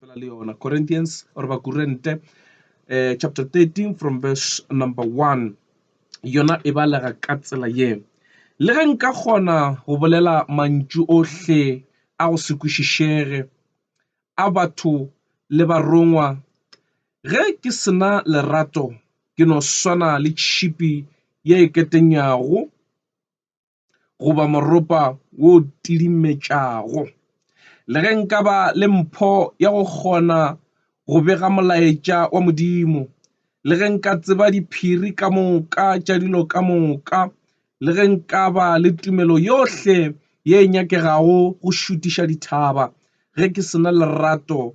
Corinthians or Bakurente, chapter 13 from verse number 1. Yona e balega ka tsela ye. Le ge nka kgona go bolela mantšu ohle a go se kwešišege a batho le barongwa, ge ke sena lerato ke no swana le tšhipi ye e ketenyago goba moropa wo tidimetšago. Le ge nka ba le mpho ya go kgona go bega molaetša wa Modimo, le ge nka tseba diphiri ka moka tša dilo ka moka, le ge nka ba le tumelo yohle ye nyakegago go šutiša dithaba, ge ke sena lerato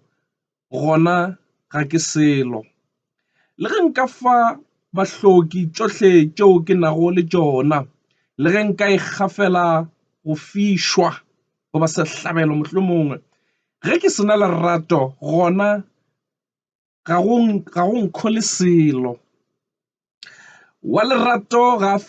gona ga ke selo. Le ge nka fa bahloki tšohle tšeo ke nago le tšona, le ge nka ikgafela go fišwa goba sehlabelo mohlomongwe, ge ke sena lerato gona ga go nkgole selo. Wa lerato ga a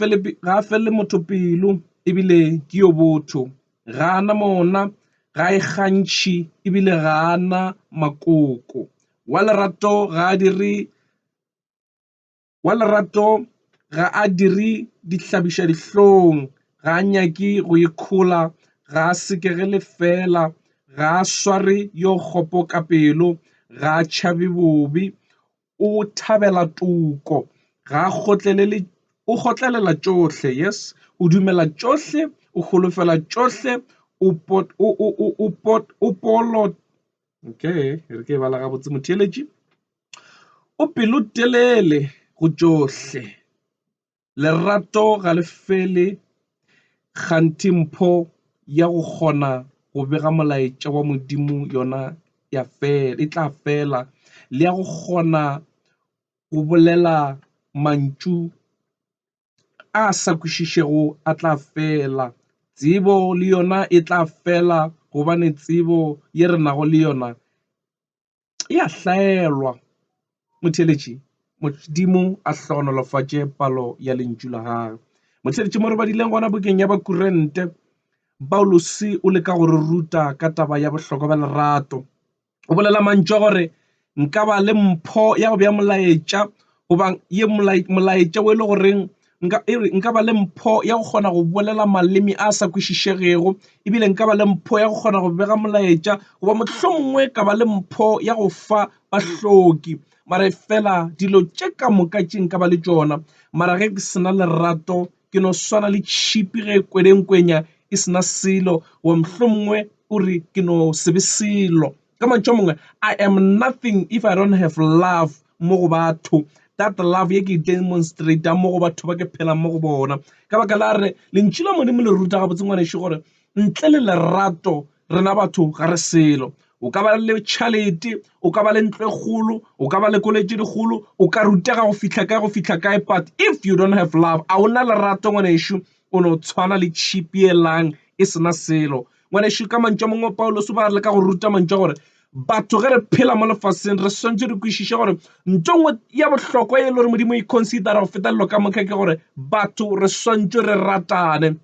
fele motho pelo, ebile ke yo botho, ga ana mona, ga e kgantšhi, ebile ga ana makoko. Wa lerato ga a dire dihlabiša dihlong, ga a nyake go ikgola, ga a sekegele fela, ga a sware yo kgopo ka pelo, ga a tšhabe bobe, o thabela toko, ga a o kgotlelela tšohle, yes, o dumela tšohle, o holofela tšohle, o pelo telele go tšohle. Lerato ga le fele, kganthe mpho ya go kgona go bega molaetša wa Modimo yona e tla fela, le ya go kgona go bolela mantšu a sa kwešišego a tla fela. Tsebo le yona e tla fela, gobane tsebo ye re nago le yona e a hlaelwa. Motheletši, Modimo a hlonolofatše palo ya lentšu la gagwe. Motheletši, mo re badileng gona bukeng ya Bakurente, Paulus o leka go re ruta ka taba ya bohlokwa ba lerato. O bolela mantšu gore nka ba le mpho ya go bea molaetša, goba ye molaetša o e le goreng nka ba le mpho ya go kgona go bolela maleme a sa kwešišegego, ebile nka ba le mpho ya go kgona go bega molaetša, goba mohlomongwe ka ba le mpho ya go fa bahloki. Mara fela dilo tše ka moka tše nka ba le tšona, mara ge ke sena lerato ke no swana le tšhipi ge kwedenkwenya e sena selo, wa mohlomongwe o re ke no sebe selo. Ka mantšu a mongwe, I am nothing if I don't have love mo go batho. That love ye ke demonstrate mo go batho ba ke phela mo go bona. Ka baka la re lentšu la Modimo le ruta gabotse ngwanešo gore ntle le lerato rena batho ga re selo. O ka ba le tšhalete, o ka ba le ntlo e kgolo, o ka ba le koletše dikgolo, o ka rutega go fihla kae, but if you don't have love, a ona lerato ngwanešo, o no tshwana le tšhipi e lang e sena selo. Ngwanešo, ka mantšu a mongwe Paulos ba re le ka go ruta mantšu gore batho ge re phela mo lefaseng re swantse re kwešiše gore ntongwe ya bohlokwa ye le gore Modimo e considera go feta lelo ka moka ke gore batho re swantse re ratane.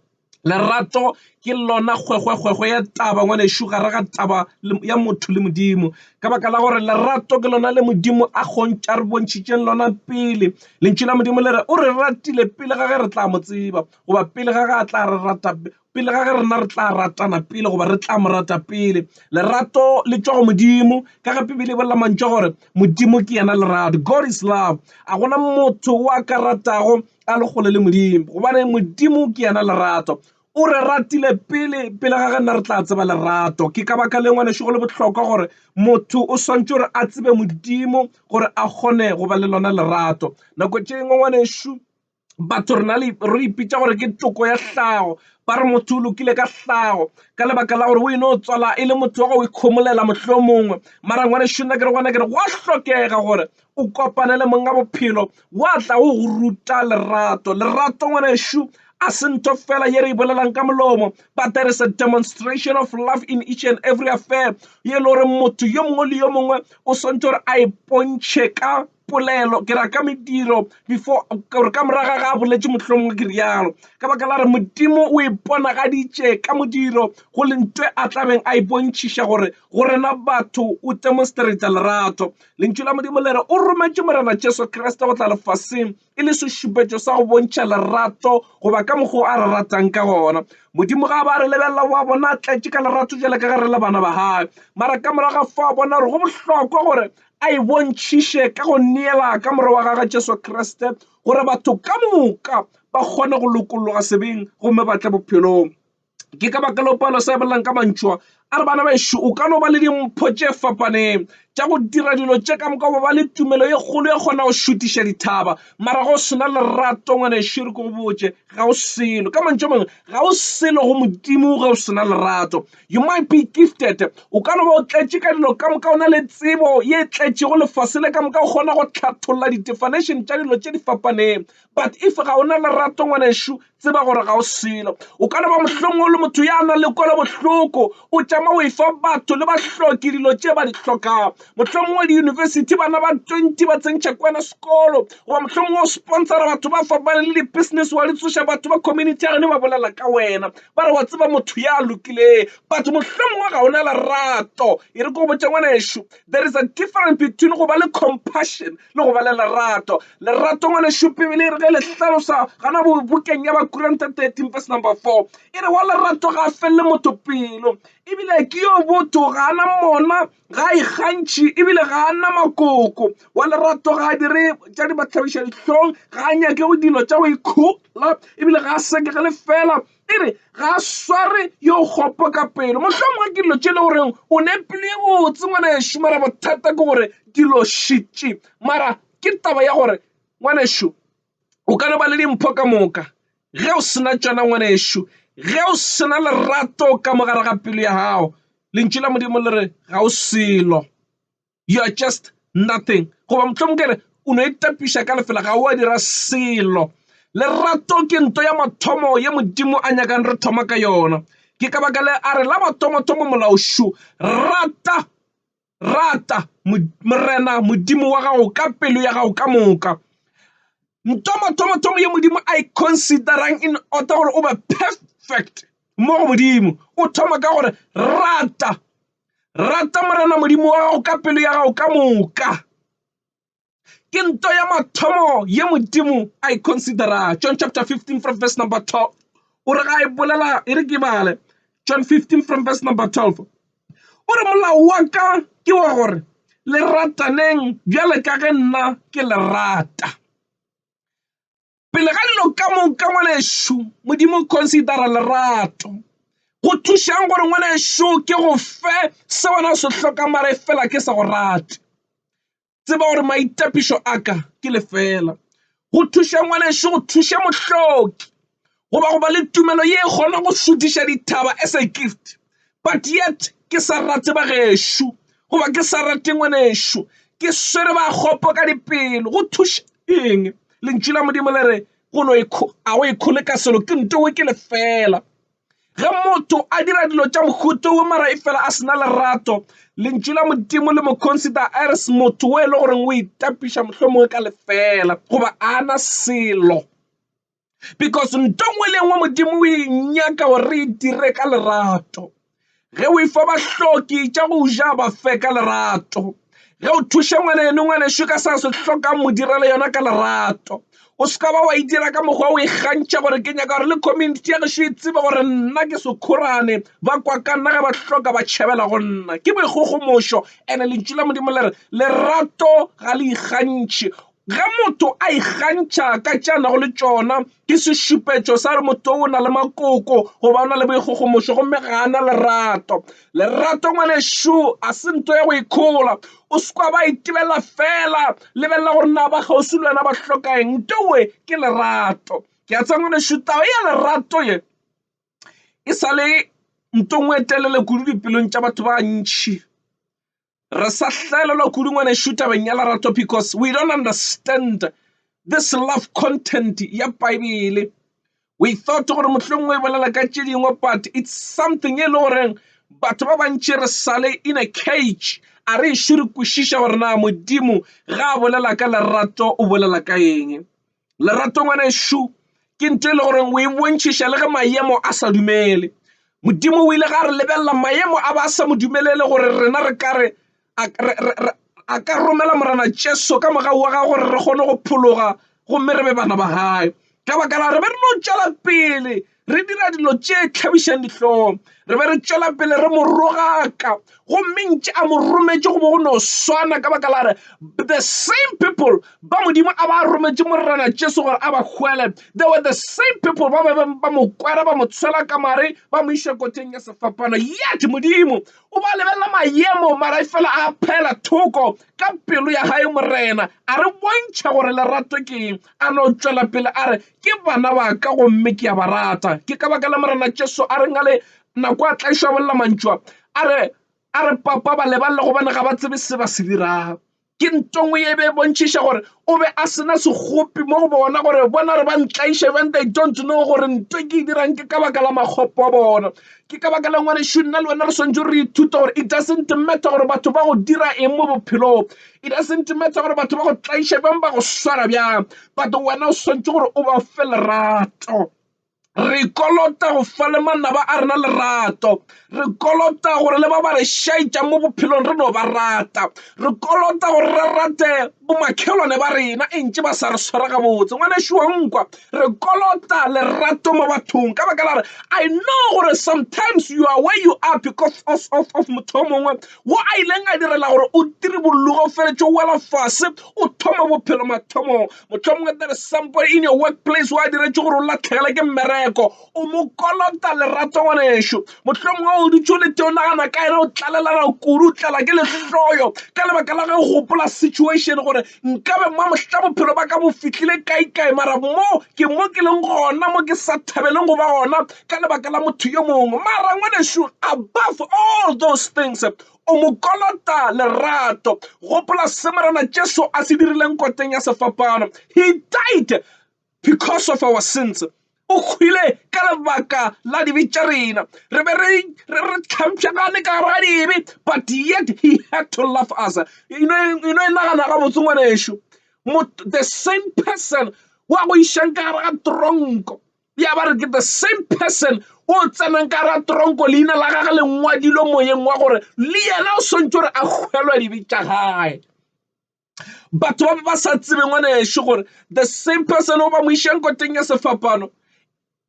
Lerato ke lona kgwekgwekgwekgwe ya taba ngwanešo gare ga taba ya motho le Modimo, ka baka la gore lerato ke lona le Modimo a re bontšhitšeng lona pele. Lentšu la Modimo le re o re ratile pele ga ge re tla mo tseba, goba pele ga ge a tla re rata, pele ga ge rena re tla ratana pele, goba re tla mo rata pele. Lerato le tšwa go Modimo, ka ge Bibele e bolela mantšu gore Modimo ke yena lerato. God is love. A gona motho wa ka ratago a le kgole le Modimo, gobane Modimo ke yena lerato. O re ratile pele ga ge nna re tla tseba lerato. Ke ka baka le ngwanešo go le bohlokwa gore motho o swantse gore a tsebe Modimo gore a kgone go ba le lona lerato. Nako tše ngwe ngwanešo batho re ipitša gore ke toko ya hlago, ba re motho o lokile ka hlago, ka lebaka la gore o eno o tswala e le motho wa go ikgomolela mohlomongwe. Mara ngwanešo nna kere gwa hlokega gore o kopane le monga bophelo wa tla o go ruta lerato. Lerato ngwanešo a se ntho fela ye re bolelang ka molomo, but there is a demonstration of love in each and every affair ye le gore motho yo mongwe le yo mongwe o swantse gore a ipontšhe ka polelo ke ra ka mediro before gore ka moraga ga boletse mohlomongwe ke rialo ka baka la re Modimo o iponagaditše ka modiro go le ntwe a tlabeng a ipontšhiša gore rena batho o demonstrata lerato lentšu la Modimo le re o rometše morena Jesu Kriste go tla lefaseng e le sešupetšo sa go bontšha lerato goba ka mokgwa a re ratang ka gona Modimo ga ba re lebelela wa bona tletše ka lerato jale ka gare le bana ba gae mara ka moraga fa bona gore go bohlokwa gore a e bontšhiše ka go neela ka more wa gagwe Jesu Kriste gore batho ka moka ba kgone go lokologa sebeng gomme ba tle bophelong ke ka baka leo Paulo sa bolelang ka mantšhwa a re bana baešo o ka no ba le dimpho tše fapaneng tša go dira dilo tše ka moka ba le tumelo ye kgolo ye kgona go šutiša dithaba mara go sena lerato ngwanešo re ko go botše ga o selo ka mantšho mangwe ga o selo go Modimo ga o sena lerato you might be gifted o ka no ba o tletše ka dilo ka moka o na le tsebo ye tletšego lefase le ka moka o kgona go hlatholla di-definition tša dilo tše di fapaneng but if ga o na lerato ngwanešo tseba gore ga o selo o ka no ba mohlomongwe le motho ya nang le kwele bohloko o tšama o efa batho le bahloki dilo tše ba di hlokang mohlomongwe di-university bana ba 20 ba tsentšha kwena sekolo goba mohlomongwe o sponsora batho ba fapaneng le di-business wa le tsoša batho ba community ya gane ba bolela ka wena ba re wa tseba motho ya lokileng batho mohlomongwe ga o na lerato e re ko go botša ngwanešo there is a difference between go ba le compassion le go ba le lerato ngwanešo Bibele e re ge le hlalosa gana bukeng ya Korinte 13 verse number 4 e re wa lerato ga a felle motho pelo ebile ke yo botho ga ana mona ga ikgantšhi ebile ga ana makoko wa lerato ga a dire tša di bahlabiša dihlong ga a nyake go dilo tša go ikhola ebile ga a sekege le fela ere ga a sware yo kgopo ka pelo mohlomongwe ke dilo tše le goreng o nepile botse ngwanešo mara bothata ke gore dilo šitše mara ke taba ya gore ngwanešo o ka no ba le dimpho ka moka ge o sena tšona ngwanešo ge o sena lerato ka mogare ga pelo ya gago lentšu la Modimo le re ga o selo you are just nothing goba mohlomongwe ke re o no itapiša ka lefela ga o a dira selo lerato ke nto ya mathomo ye Modimo a nyakang re thoma ka yona ke ka baka le a re la mathomo molaošu rata morena Modimo wa gago ka pelo ya gago ka moka Thomo ye Modimo a considerang in order gore o be perfect mo go Modimo o thoma ka gore rata morena Modimo wa gago ka pelo ya gago ka moka ke nto ya mathomo ye Modimo a considera John chapter 15 from verse number 12 o re ga e bolela e re ke bale John 15 from verse number 12 o re molao wa ka ke wa gore le rataneng bjale ka ge nna ke le rata pele ga dilo ka moka ngwanešo Modimo considera lerato go thušang gore ngwanešo ke go fe se wena se hloka mare fela ke sa go rate tseba gore maitapišo a ka ke lefela go thuša ngwanešo go thuša mohloki goba le tumelo ye kgona go šutiša dithaba as a gift but yet ke sa rate bagešo goba ke sa rate ngwanešo ke swere ba kgopo ka dipelo go thuša eng lentšu la Modimo le re a o ikhole ka selo ke nto we ke lefela ge motho a dira dilo tša mohuto o mara e fela a sena lerato lentšu la Modimo le mo consider a re motho o e le gore o itapiša mohlomongwe ka lefela goba ana selo because nto ngwe le ngwe Modimo o inyaka gore re dire ka lerato ge o ifa bahloki tša go ja ba fe ka lerato ge o thuša ngwanešo ka sa se hlokang mo direle yona ka lerato o ska ba wa e dira ka mokgwa o ikgantšha gore ke nyaka gore le community ya gešo e tsebe gore nna ke sekhorane ba kwa ka nna ge ba hloka ba tšhabela go nna ke boikgogomošo ene lentšu la Modimo le re lerato ga le ikgantšhe ge motho a ikgantšha ka tšanago le tšona ke sešupetšo sa re motho o na le makoko goba o na le boikgogomošo gomme ga ana lerato ngwanešo a se nto ya go ikhola o sekwa ba itebela fela lebelela gore na ba kgauswi le wena ba hlokaeng ntowe ke lerato ke a tsaya ngwanešo taba ya lerato ye e sa le ntongwe telele kudu dipelong tša batho ba ntšhi re sa hlelelwa kudu ngwanešo tabeng ya lerato because we don't understand this love content ya Bible. We thought gore mohlomongwe e bolela ka tše dingwe but it's something e le goreng batho ba bantši re sale in a cage a re ešo re kwešiša gore na Modimo ga a bolela ka lerato o bolela ka eng. Lerato ngwanešo ke ntho e le gore o e bontšhiša le ge maemo a sa dumele. Modimo o ile ga re lebelela maemo a ba sa mo dumelele gore rena re ka re a ka romela morena Jesu ka mogau wa ga gore re kgone go phologa gomme re be bana ba gae. Ka baka la re be re no tšwela pele re dira dilo tše tlhabišang dihlong, re be re tšwela pele re mo rogaka gomme ntše a mo rometše go bo go no swana ka baka la re the same people ba Modimo a ba rometše morena Jesu gore a ba hwele, they were the same people ba mo kwera ba mo tshwela ka mare ba mo iša koteng ya sefapano. Yet Modimo o ba lebelela maemo mara fela a phela thoko ka pelo ya hae morena a re bontšha gore lerato ke eng, a no tšwela pele a re ke bana ba ka gomme ke a ba rata. Ke ka baka la morena Jesu a re ngale nako a tlaišwa bolela mantšwa a re papa ba leballe gobane ga ba tsebe se ba se dirago. Ke ntongwe ye be bontšhiša gore o be a sena segopi mo go bona gore bona re ba ntlaiše when they don't know gore ntho ke dirang ke ka baka la makgopo a bona. Ke ka baka la ngwanešo nna le wena re swantse re ithuta gore it doesn't matter gore batho ba go dira eng mo bophelong, it doesn't matter gore batho ba go tlaiše beng ba go swara bjang, but wena o swantse gore o ba fe lerato. Re kolota go fa le manaba a rena lerato, re kolota gore le ba ba re šaitša mo bophelong re no ba rata, re kolota gore re rate bomakhelwane ba rena entše ba sa re swara gabotse. Ngwanešo wa nkwa, re kolota lerato mo bathong ka baka la re I know gore sometimes you are where you are because of motho o mongwe wo a ileng a direla gore o dire bologo feletše o wela fase o thoma bophelo mathomong. Motho mongwe there is somebody in your workplace wo a diretše gore o latlhegele ke mmereko, o mo kolota lerato ngwanešo. Mohlomongwe o dutše o le teo nagana ka ene o tlalelana kudu o tlala ke lehloyo ka lebaka la ge o gopola situation gore nkabe mmamohla bophelo ba ka bo fihlile kae mara mo ke leng gona mo ke sa thabeleng go ba gona ka lebaka la motho yo mongwe. Mara ngwanešo above all those things o mo kolota lerato. Gopola se morena Jesu a se dirileng koteng ya sefapano, he died because of our sins. O hwile ka lebaka la dibe tša rena, re be re tlhampšagane ka gare ga dibe, but yet he had to love us. You know e nagana gabotse ngwanešo, the same person wa go išang ka gare ga tronko ya ba re ke the same person o tsenang ka gare ga tronko leina la gage le ngwadilo moyeng wa gore le yena o swantse gore a hwelwa dibe tša gae. Batho ba sa tsebe ngwanešo gore the same person o ba mo išang koteng ya sefapano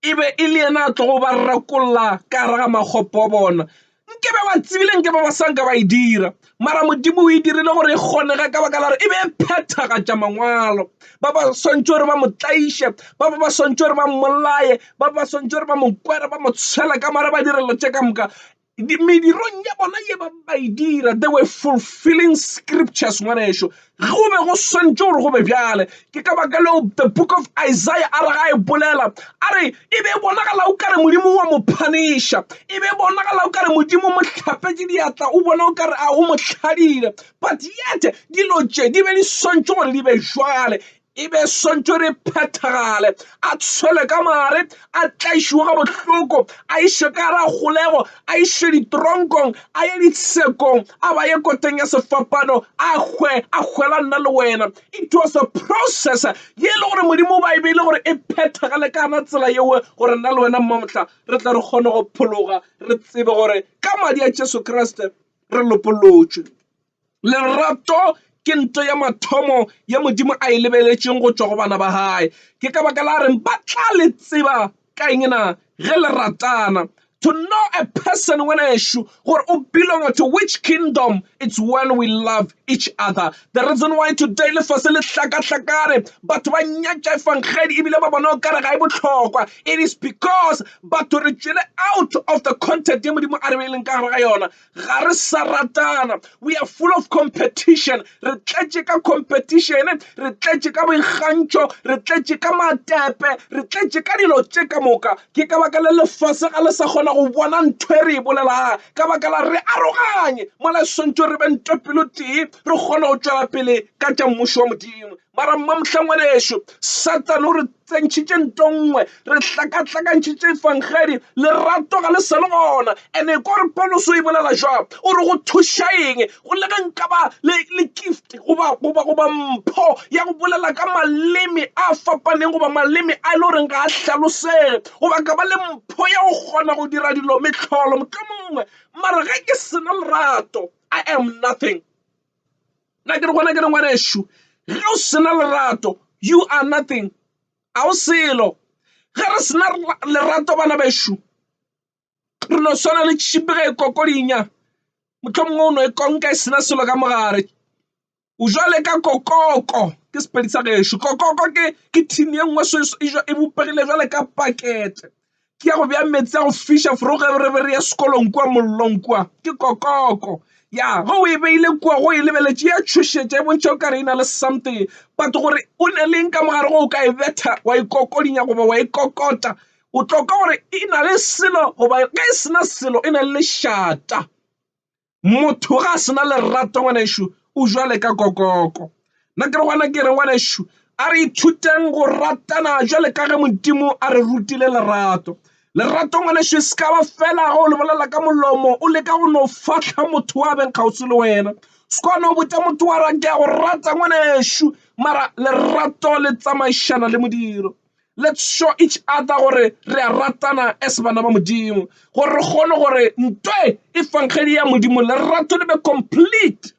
e be e le yena a tlogo ba rakolla ka gare ga makgopo a bona. Nke be ba tsebile nke ba sanka ba e dira, mara Modimo o e dirile gore e kgonega ka baka la re e be e phethagatša mangwalo. Ba ba swantse gore ba mo tlaiše, ba ba swantse gore ba mmolaye, ba ba swantse gore ba mo kwere ba mo tshwela ka mare ba direlo tše ka moka medirong ya bona ye ba e dira. They were fulfilling scriptures ngwanešo, go be go swantse gore go be bjale. Ke ka baka leo the book of Isaiah a re ga e bolela a re e be bonagala o kare Modimo wa mo punisha, e be bonagala o kare Modimo mo hlapetše diatla o bona o kare a o mo hladile, but yet dilo tše di be di swantse gore di be jwale, e be swantse re phethagale, a tshwele ka mare a tlaišiwe ga bohloko, a iše ka gare a kgolego, a iše ditronkong, a ye ditsekong, a ba ye koteng ya sefapano, a hwela nna le wena. It was a process ye le gore Modimo ba e beile gore e phethagale ka na tsela yewe gore nna le wena mmamohla re tla re kgone go phologa, re tsebe gore ka madi a Jesu Kriste re lopolotšwe. Lerato ke nto ya mathomo ya Modimo a e lebeletšeng go tšwa go bana ba hae. Ke ka baka la reng ba tla le tseba ka eng na ge le ratana. To know a person ngwanešo gore o belong to which kingdom, it's when we love each other. The reason why today le fase le hlakahlakane batho ba nyatša efangedi ebile ba bona o kare ga e bohlokwa, it is because batho re tšwele out of the content ye Modimo a re beileng ka gare ga yona, ga re sa ratana. We are full of competition, re tletše ka competition, re tletše ka boikgantšho, re tletše ka matepe, re tletše ka dilo tše ka moka. Ke ka baka le lefase ga le sa kgona go bona ntho e re e bolelang ka baka la re aroganye mola swantse re be ntho pelo tee re kgona go tšwela pele ka tša mmušo wa Modimo. mara mamhlangwanesho Satan o re tsentšhitše ntongwe re hlakahlakantšhitše fangedi lerato ga le se le gona ene ko re Paulo o e bolela jwang o re go thuša eng go le ge nka ba le gift goba mpho ya go bolela ka maleme a fapaneng goba maleme a ile gore ga a hlalosege goba ka ba le mpho ya go kgona go dira dilo mehlolo mohlomongwe mara ge ke sena lerato I am nothing. Na ke re gona ke re ngwanesho ge o sena lerato you are nothing a o selo ge re sena lerato bana besho re no swana le tšhipi ge e kokodinya mohlomongwe o no e konka e sena selo ka mogare o jwale ka kokoko ke sepedi sa gešo kokoko ke thini ye nngwe e bopegile jwale ka pakete ke ya go bea metsi a go fiša foro ge re be re ya sekolong kua mollong kua ke kokoko ya go e beile kua go e lebeletše ya tšhošetša e bontšha o ka re e na le something but gore o ne leng ka mogare go o ka e betha wa ikokodinya goba wa ikokota o tloka gore e na le selo goba ge e sena selo e na le lešata motho ga a sena lerato ngwanešo o jwale ka kokoko na ke re gona ke re ngwanešo a re ithuteng go ratana jwale ka ge Modimo a re rutile lerato ngwanešo e se ka ba fela go le bolela ka molomo o leka go no fahla motho wa beng kgauswi le wena se kwana o botsa motho wa ra ke a go rata ngwanešo mara lerato le tsamaišana le modiro. Let's show each other gore re a ratana as bana ba Modimo gore re kgone gore ntwe e fangedi ya Modimo lerato le be complete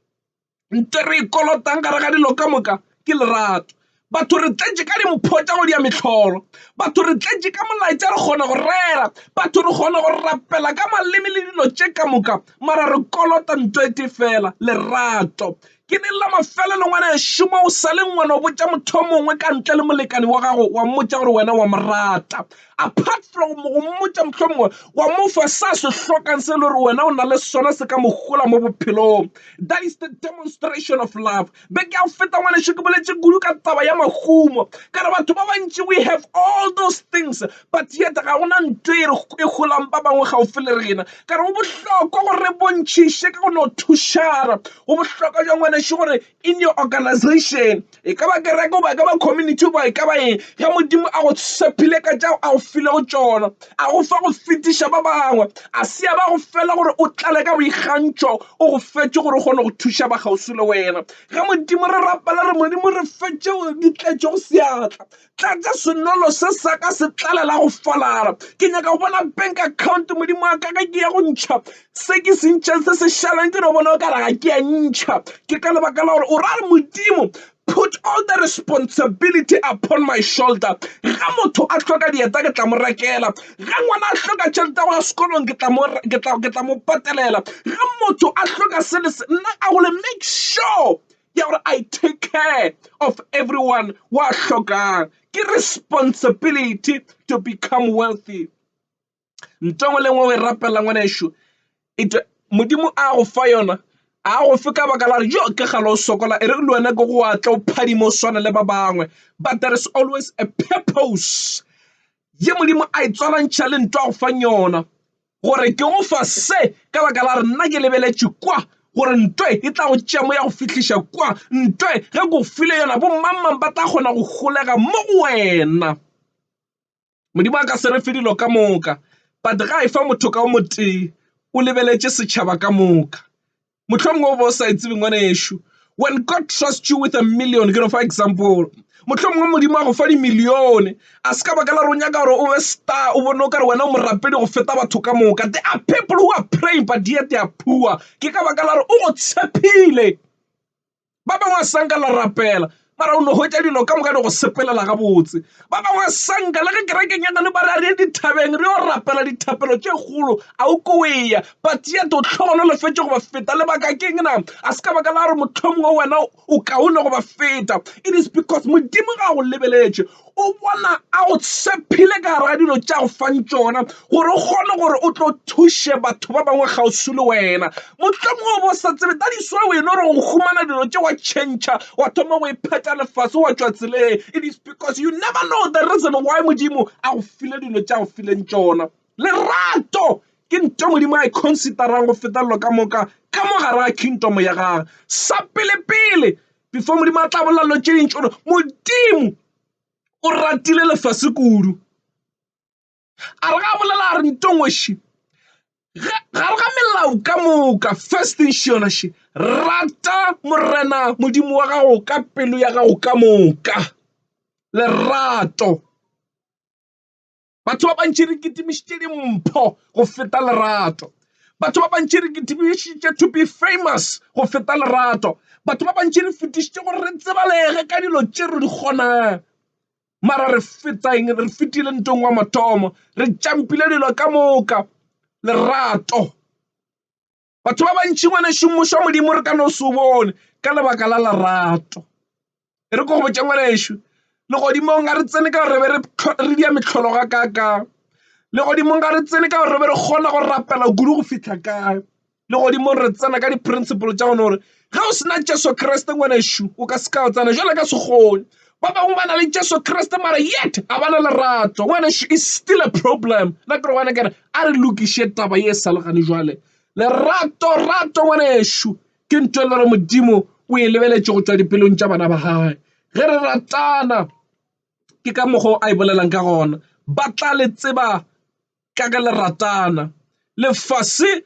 ntwe re ikolotang ka re ga dilo ka moka ke lerato batho re tletše ka dimpho tša go dia mehlolo batho re tletše ka molaetša re kgona go rera batho re kgona go rapela ka maleme le dilo tše ka moka mara re kolota ntwe te fela lerato ke ne la mafelelo ngwanešo mo o sa le ngwana o botša motho mongwe ka ntle le molekani wa gago wa mmotša gore wena wa morata apart from go mmotša mohlomongwe wa mo fa sa se hlokang se le gore wena o na le sona se ka mogola mo bophelong that is the demonstration of love be ke a feta ngwanešo ke boletše kudu ka taba ya mahumo ka re batho ba bantši we have all those things but yet ga gona ntho e golang ba bangwe gaufi le rena ka re go bohlokwa gore re bontšhiše ka go no thušana go bohlokwa jwa ngwanešo gore in your organization e ka ba kereke goba e ka ba community goba e ka ba eng ge Modimo a go tshepile ka tšao a go file go tšona a go fa go fetiša ba bangwe a sia ba go fela gore o tlale ka boikgantšho o go fetše gore o kgone go thuša ba kgauswi le wena ge Modimo re rapela re Modimo re fetše di tletše go seatla tlatša senolo se sa ka se tlalela go falala ke nyaka go bona bank account Modimo a ka ke ya go ntšha se ke se ntšhang se se šalang ke no bona o ka raga ke ya ntšha ke ka lebaka la gore o ra re Modimo put all the responsibility upon my shoulder ga motho a hloka dieta ke tla mo rekela ga ngwana a hloka tšhelete go ya sekolong ke tla mo patelela ga motho a hloka se le se nna I will make sure ya gore I take care of everyone wa hlokang ke responsibility to become wealthy ntongwe le ngwe o e rapela ngwanešo Modimo a go fa yona a go fe ka baka la jo ke galo sokola e re le wena go go atla o phadimo o swana le ba bangwe but there is always a purpose ye Modimo a itswalantšha le ntwa go fa yona gore ke go fa se ka baka la re nna ke lebeletše kwa gore ntwe e tla go tšea mo ya go fihliša kwa ntwe ge go file yona bo mmang ba tla kgona go golega mo go wena Modimo a ka se re fe dilo ka moka but ga e fa motho ka o motee o lebeletše setšhaba ka moka mohlomongwe o bo sa itsebe ngwanešo when God trusts you with $1 million ke no for example mohlomongwe Modimo a go fa dimilione a se ka baka la re o nyaka gore o be star o bone o ka re wena o morapedi go feta batho ka moka there are people who are praying but yet they are poor ke ka baka la re o go tshepile ba bangwe a sanka la rapela mara o no hwetša dilo ka moka di go sepelela gabotse ba bangwe a sanka le ge kerekeng ya gane ba re a re dithabeng re o rapela dithapelo tše kgolo a o ko eya but yet o tlhogono le fetše go ba feta lebaka keng na a se ka baka la gore mohlomongwe wena o kaone go ba feta it is because Modimo ga go lebeletše o bona a go tshepile ka gare ga dilo tša go fang tšona gore o kgone gore o tlo thuše batho ba bangwe kgauswi le wena mohlomongwe o bo sa tsebe that is why wena gore go humana dilo tše wa tšhentšha wa thoma go ipheta lefase wa tšwa tseleng it is because you never know the reason why Modimo a go file dilo tša go fileng tšona lerato ke ntho Modimo a e considerang go feta dilo ka moka ka mogare ga kingdom ya gage sa pele before Modimo a tla bolela lo tše ntši gore Modimo o ratile lefase kudu. A re ga bolela a re ntongweši ga re ga melao ka moka, first thing yona še rata morena Modimo wa gago ka pelo ya gago ka moka. Lerato. Batho ba bantši re kitimišitše dimpho go feta lerato. Batho ba bantši re kitimišitše to be famous go feta lerato. Batho ba bantši re fetišitše gore re tsebalege ka dilo tše re di kgonang. Mara re fetang, re fetile ntong wa mathomo, re jampile dilo ka moka. Lerato. Batho ba bantši ngwanešo mmušo wa Modimo re ka no se o bone ka lebaka la lerato. E re ko go botša ngwanešo, legodimong ga re tsene ka gore re dia metlholo ga kaka. Legodimong ga re tsene ka gore re kgona go rapela kudu go fitlha kae. Legodimong re tsena ka di-principle tša gone gore ga o sena Jesu Kriste ngwanešo o ka se ka o tsena jwale ka sekgone. Ba bangwe ba na le Jesu Kriste mara yet a ba na lerato. Ngwanešo is still a problem. Na ke re gwana kere a re lokiše taba ye sa le gane jwale. Lerato ngwanešo ke ntho e le gore Modimo o e lebeletše go tšwa dipelong tša bana ba gae. Ge re ratana ke ka mokgwa a e bolelang ka gona, ba tla le tseba ka ge le ratana. Lefase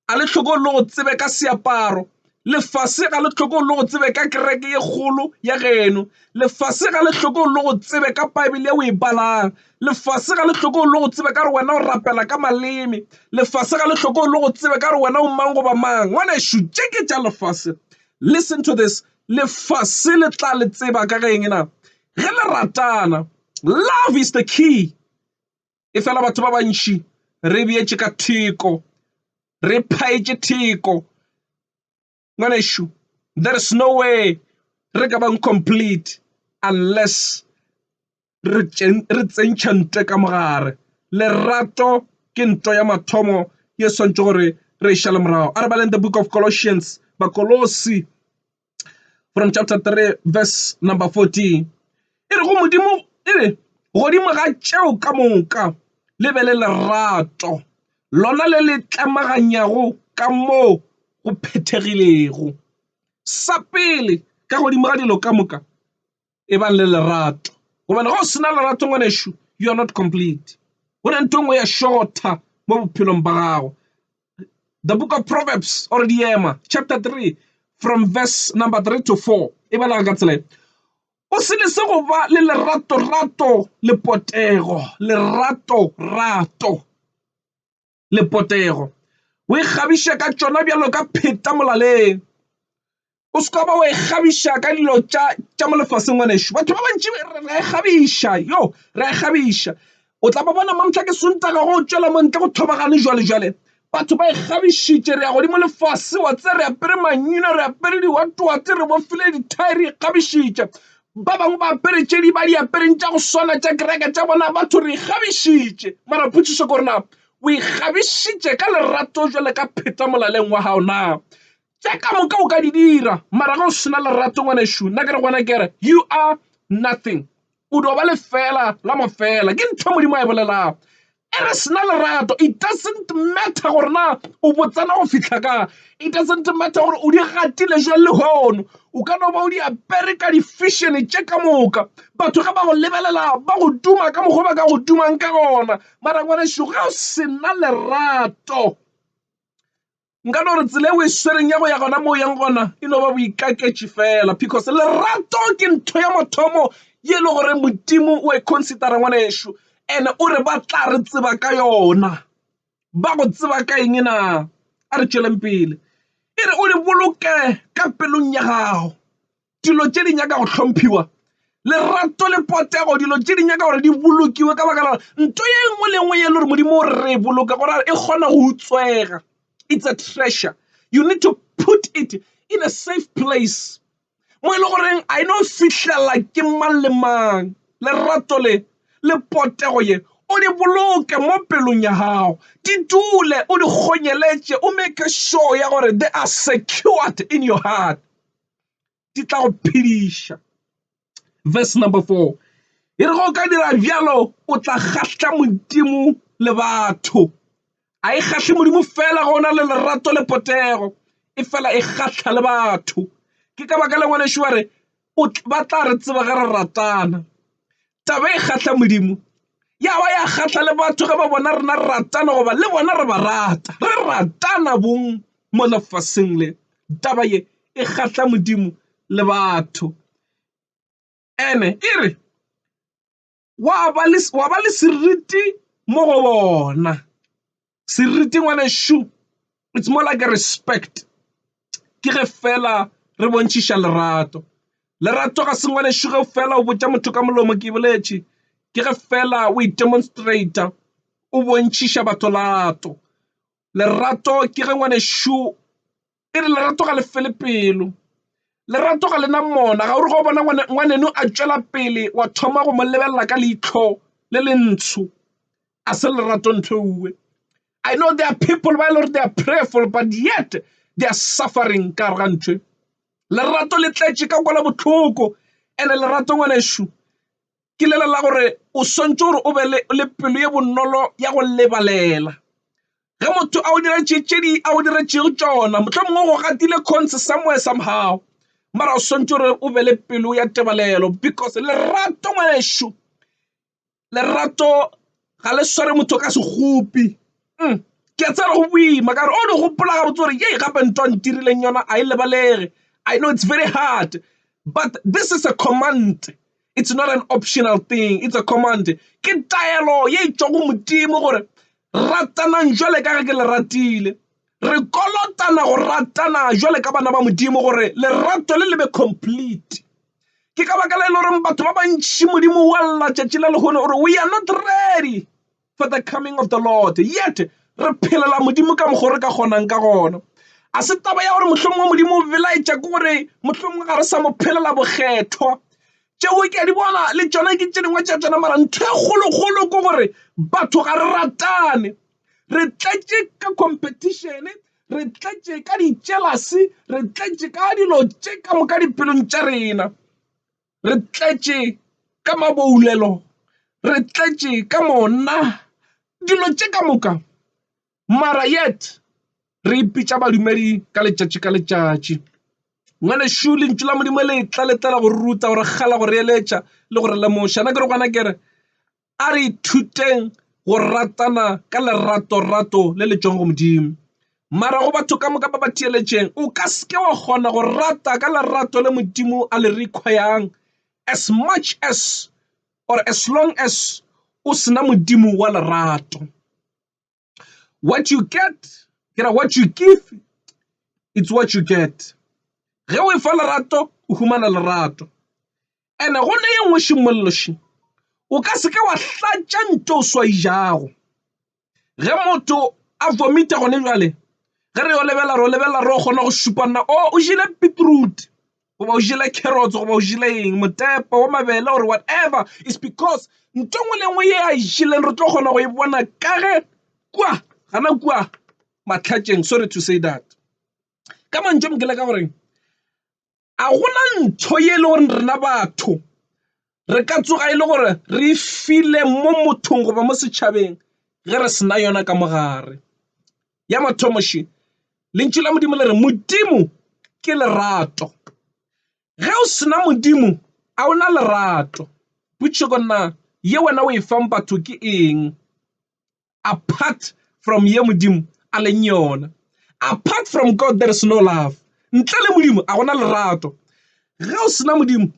a le tlhoko le go tsebe ka seaparo. Lefase ga le tlhoko le go tsebe ka kereke ye kgolo ya geno. Lefase ga le tlhoko le go tsebe ka Bible o e balang. Lefase ga le tlhoko le go tsebe ka re wena o rapela ka maleme. Lefase ga le tlhoko le go tsebe ka re wena o mang goba mang. Ngwanešo tše ke tša lefase. Listen to this. Lefase le tla le tseba ka ge eng na ge le ratana. Love is the key. E fela batho ba bantši re beetše ka theko, re phaetše theko. Ngwanešo, there is no way re ka bang complete unless re tsentšha nte ka mogare. Lerato ke nto ya mathomo ye swantše gore re e šale morago. A re baleng the book of Colossians, Bakolosi, from chapter 3 verse number 14. E re go Modimo, e re godimo ga tšeo ka moka le be le lerato lona le le tlamaganyago ka moo go phethegilego. Sa pele ka godimo ga dilo ka moka e bang le lerato, gobane ga o sena lerato ngwanešo you are not complete. Go na ntho ngwe ya shorta mo bophelong ba gago. The book of Proverbs or Diema chapter 3 from verse number 3 to 4 e bala ka tsela o se le se go ba le lerato le potego. Lerato le potego o ikgabiša ka tšona bjalo ka pheta molaleng. O se ka ba o ikgabiša ka dilo tša mo lefaseng ngwanešo. Batho ba bantši re ikgabiša, re ikgabiša. O tla ba bona mamtla ke Sontaga go tšwela mo ntle go thobagane jwale. Batho ba ikgabišitše re ya godimo lefase wa tse re apere manyina, re apere diwatwate, re bofile dithae, re ikgabišitše. Ba bangwe ba apere tše di ba di apereng tša go swana tša kereke tša bona. Batho re ikgabišitše mara potšišo ke gore na o ikgabišitše ka lerato jwale ka pheta molaleng wa gago na? Tša ka moka o ka di dira mara ga o sena lerato ngwanešo nna ke re gona kere you are nothing. O do ba lefela la mofela. Ke ntho Modimo a e bolelang. E re sena lerato, it doesn't matter gore na o botsana go fitlha ka. It doesn't matter gore o di gatile jwale lehono. O ka no ba o di apere ka di-fashion tše ka moka. Batho ga ba go lebelela ba go duma ka mokgwa ba ka go dumang ka gona. Mara ngwanešo ga o sena lerato nka no re tsela o e swereng ya go ya gona mo yang gona e no ba boikaketše fela, because lerato ke ntho ya mathomo ye le gore Modimo o e considera ngwanešo. And o re ba tla re tseba ka yona. Ba go tseba ka eng na? A re tšweleng pele. E re o di boloke ka pelong ya gago. Dilo tše di nyaka go hlomphiwa. Lerato le potego dilo tše di nyaka gore di bolokiwe ka baka la ntho ye nngwe le nngwe ye le gore Modimo o re boloka gore e kgona go utswega. It's a treasure. You need to put it in a safe place. Mo e le goreng a no fihlela ke mang le mang. Lerato le potego ye o di boloke mo pelong ya gago. Di dule o di kgonyeletše, o make sure ya gore they are secured in your heart. Di tla go phediša. Verse number 4. E re go ka dira bjalo o tla kgahla Modimo le batho. A e kgahle Modimo fela go na le lerato le potego. E fela e kgahla le batho. ke ka baka le ngwane shware o ba tla re tseba ga re ratana taba e kgatla Modimo ya ba ya kgatla le batho ga ba bona rena ratana goba le bona re ba rata re ratana bong mo lefaseng le taba ye e kgatla Modimo le batho ene ere wa ba le seriti mo go bona seriti ngwane shu it's more like a respect ke ge fela re bontšhiša lerato ga se ngwane shu ge fela o botša motho ka molomo ke boletše ke ge fela o demonstrata o bontšhiša batho lato lerato ke ge ngwane shu e re lerato ga le fele pelo lerato ga lena mona ga o re go bona ngwaneno a tšwela pele wa thoma go mo lebelela ka leitlho le le ntsho a se lerato ntho ewe I know there are people while they are prayerful but yet they are suffering ka re ga ntho lerato le tletše ka kwala botlhoko ene lerato ngwaneshu ke lelela gore o swantse gore o be le pelo ye bonolo ya go lebalela ge motho a o dira tšetšedi a o dira tšego tšona motlho mongwe go gatile conse somewhere somehow mara o swantse gore o be le pelo ya tebalelo because lerato ngwaneshu lerato ga le sware motho ka segopi ke tsara go boima ka re o di gopola ga botse gore ye gape ntwa ntirileng yona a e lebalege I know it's very hard but this is a command it's not an optional thing it's a command ke taelo ye tšwa go Modimo gore ratanang jwale ka ge ke le ratile re kolotana go ratana jwale ka bana ba Modimo gore lerato le lebe complete ke ka baka le gore batho ba bantši Modimo wa lla tšatši la lehono gore we are not ready for the coming of the Lord yet re phelela Modimo ka mogore ka gonang ka gona a se taba ya gore mohlomongwe Modimo o belaetša ke gore mohlomongwe ga re sa mo phelela bokgetho tšeo ke a di bona le tšona ke tše dingwe tša tšona mara ntho e kgolo ke gore batho ga re ratane re tletše ka competition re tletše ka di-jealousy re tletše ka dilo tše ka moka dipelong tša rena re tletše ka maboulelo re tletše ka mona dilo tše ka moka mara yet re ipitša badumedi ka letšatši ngwane shu lentšu la Modimo le tla go ruta gore gala go reeletša le gore lemoša na ke re gwana kere a re ithuteng go ratana ka leratorato le le tšwang go Modimo mara go batho ka moka ba ba theeletšeng o ka seke wa kgona go rata ka lerato le Modimo a le requirang as much as or as long as o sena Modimo wa lerato what you get what you give it's what you get ge o e fa lerato o humana lerato ene go ne ye nngwe šimolloši o ka seke wa hlatša nto o swa ijago ge motho a vomita gone jwale ge re yo lebela ro kgona go šupana o jile beetroot goba o jile carrots goba o jile eng motepo wa mabele or whatever is because nto ngwe le ngwe ye a jileng re tlo kgona go e bona ka ge kwa gana kwa matlhatšeng sorry to say that ka mantše mokele ka goreng a gona ntho ye le gore rena batho re ka tsoga e le gore re file mo mothong goba mo setšhabeng ge re sena yona ka mogare ya mathomoši lentšu la Modimo le re Modimo ke lerato ge o sena Modimo a o na lerato botše gona ye wena o e fang batho ke eng apart from ye Modimo a leng yona apart from God there is no love ntle le Modimo a gona lerato ge o sena Modimo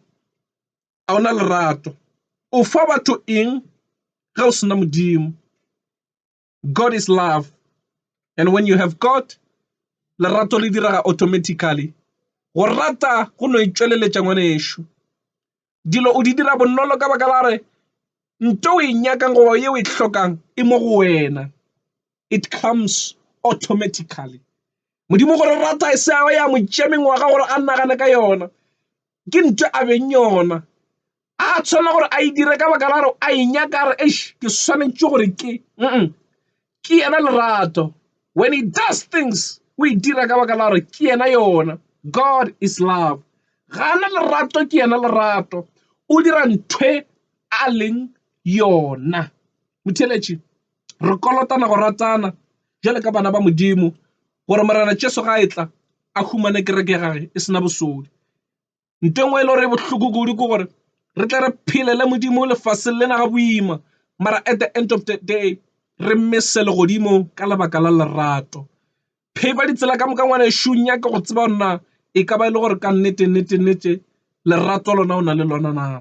a gona lerato o fa batho eng ge o sena Modimo God is love and when you have God lerato le diraga automatically go rata go no itšweleletša ngwanešu dilo o di dira bonolo ka baka la re nto o e nyakang goba ye o e hlokang e mo go wena it comes automatically Modimo gore rata e se ya mo tšea mengwaga gore a nagane ka yona ke ntho a beng yona a tshwana gore a e dire ka baka la gore a e nyaka re ke swanetše gore ke yena lerato when he does things o e dira ka baka la gore ke yena yona God is love gana lerato ke yena lerato o dira ntwe a leng yona motheletši re kolotana go ratana jale ka bana ba Modimo gore morena Jesu ga e tla a humane kereke gage e sena bosodi ntengwe le re bohloko kudu ko gore re tla re phele le Modimo le fase lena ga boima mara at the end of the day re mmesele godimo ka lebaka la lerato. Pheba ditsela ka moka ngwana shunya ka go tseba nna e ka ba ile gore ka nnete lerato lona o na le lona na.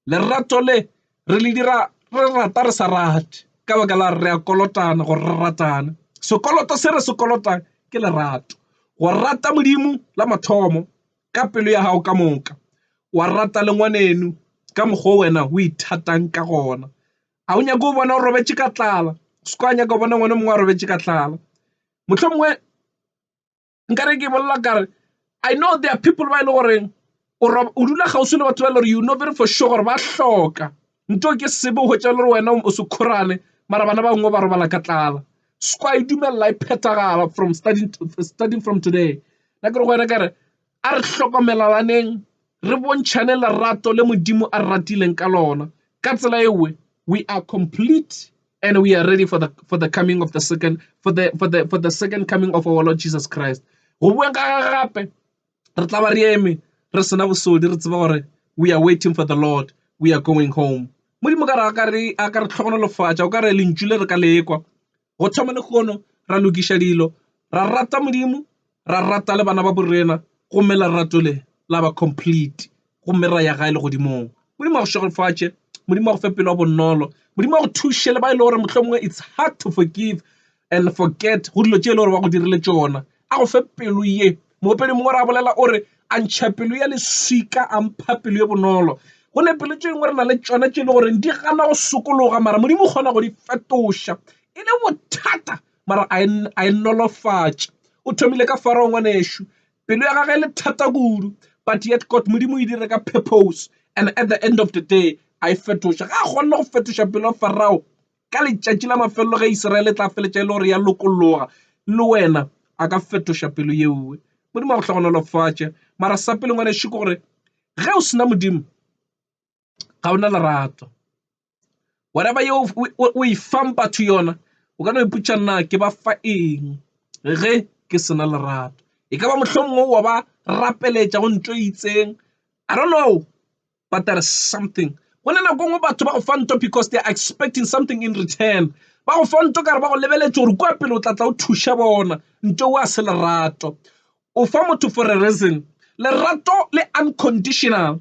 Lerato le re le dira re rata re sa rate ka baka la re a kolotana gore re ratane. Sekoloto se re se kolotang ke lerato. Wa rata Modimo la mathomo ka pelo ya hao ka moka, wa rata le ngwanenu ka mokgwa wena o ithatang ka gona. A o nyaka go bona o robetse ka tlala, se kwa nyaka go bona ngwana mongwe a robetse ka tlala. Mohlomongwe nkare ke bolela kare I know there are people ba ile goreng o dula gausi le batho ba ile gore you know very for sure gore ba hloka nto ke sebe o hwetša le gore wena o se khorane mara bana bangwe ba robala ka tlala. Skwa e dumella e phethagala from starting from today. Na ke re go wena kare a re hlokomelalaneng re bontšhane lerato le Modimo a ratileng ka lona. Ka tsela ewe we are complete and we are ready for the coming of the second for the second coming of our Lord Jesus Christ. Go bua ka gape re tla ba re eme re sena bosodi re tseba gore we are waiting for the Lord, we are going home. Modimo ka re a ka re tlhogonolofatša o ka re lentšule re ka lekwa go thoma le gono ra lokiša dilo ra rata Modimo ra rata le bana ba borena gomme lerato le la ba complete gomme ra ya gae le godimong. Modimo a go šogofatše, Modimo a go fe pelo ya bonolo, Modimo a go thuše le ba ile gore mohlomongwe it's hard to forgive and forget go dilo tše e le gore ba go dirile tšona. A go fe pelo ye Mopedi mongwe ra bolela o re a ntšha pelo ya leswika a mpha pelo ye bonolo. Go ne pelo tše ngwe re na le tšona tše e le gore di gana go sokologa mara Modimo o kgona go di fetoša e le bothata mara a e nolofatša. O thomile ka Farao ngwanešo, pelo ya gage le thata kudu but yet God Modimo e dire ka purpose and at the end of the day a e fetoša. Ga a kgona go fetoša pelo ya Farao ka letšatši la mafelelo ge Israele tla feletša e le gore ya lokologa le wena a ka fetoša pelo yewe. Modimo a go hlogonolofatše mara sa pele ngwanešo ke gore ge o sena Modimo ga o na lerato. Whatever o e fang batho yona o ka no ipotša nna ke ba fa eng ge ke sena lerato. E ka ba mohlomongwe wa ba rapeletša go ntho itseng I don't know but there is something. Gona nako ngwe batho ba go fa nto because they are expecting something in return. Ba go fa nto kare ba go lebeletša gore kwa pele o tla o thuša bona nto o a se lerato. O fa motho for a reason. Lerato le unconditional.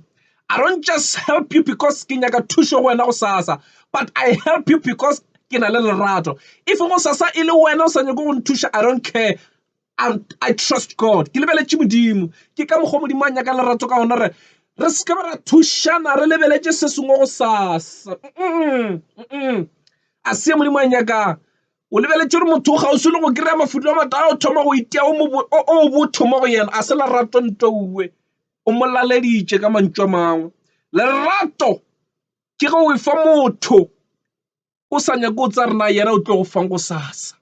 I don't just help you because ke nyaka thušo go wena go sasa but I help you because ke na le lerato. If go sasa e le wena o sa nyako go nthuša I don't care. I trust God. Ke lebeletše Modimo. Ke ka mokgwa Modimo a nyaka lerato ka gona re se ka ra thušana re lebeletše se sengwe go sasa. A se Modimo a nyakang. O lebeletše gore motho o gausi le go kry-a mafutlo a matala o thoma go itea o botho mo go yena a se lerato ntouwe o mo laleditše ka mantšu a mangwe. Lerato ke ge o e fa motho o sa nyake o tsa rena yena o tlo go fang go sasa.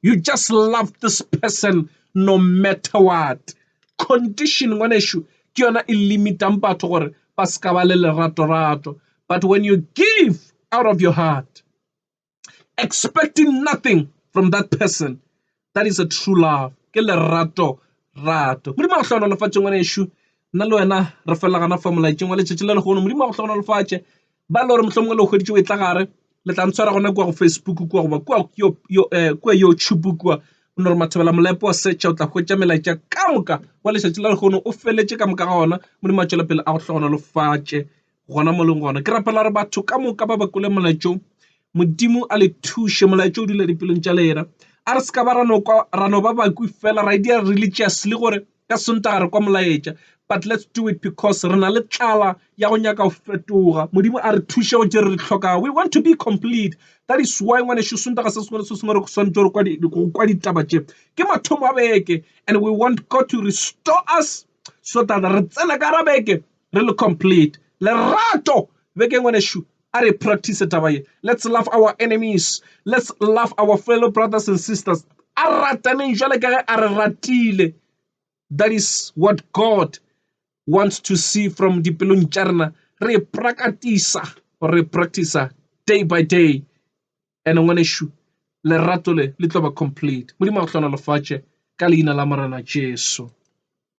You just love this person no matter what. Condition ngwanešo ke yona e limitang batho gore ba se ka ba le leratorato. But when you give out of your heart expecting nothing from that person, that is a true love. Ke lerato rato. Modimo a go hlogonolofatše ngwanešo nna le wena re felagana fa molaetšeng wa letšatši le legono. Modimo a go hlogonolofatše ba le gore mohlomongwe le o hweditše o e tla gare le tla ntshwara gona kua go Facebook kua goba kua YouTube kua o ne re mathebela molepo wa searcha o tla hwetša melaetša ka moka wa letšatši la legono o feletše ka moka ga gona. Modimo a tšwela pele a go hlogonolofatše gona mo leng gona. Ke rapela gore batho ka moka ba bakole molaetšong Modimo a le thuše molaetšo o dule dipelong tša lena. A re se ka ba rano ba bakwi fela ra idea religious le gore ka Sontaga re kwa molaetša but let's do it because re na le tlala ya go nyaka go fetoga. Modimo a re thuše go tšere re tlhokago. We want to be complete. That is why ngwanešo Sontaga se sengwe re swantse go kwa ditaba tše ke mathomo a beke and we want God to restore us so that re tsena ka ra beke re le complete. Lerato beke ngwanešo a re practice taba ye. Let's love our enemies. Let's love our fellow brothers and sisters. A rataneng jwale ka ge a re ratile. That is what God wants to see from dipelong tša rena. Re practice day by day. And ngwanešo lerato le tlo ba complete. Modimo a go hlogonolofatše ka leina la Morena Jesu.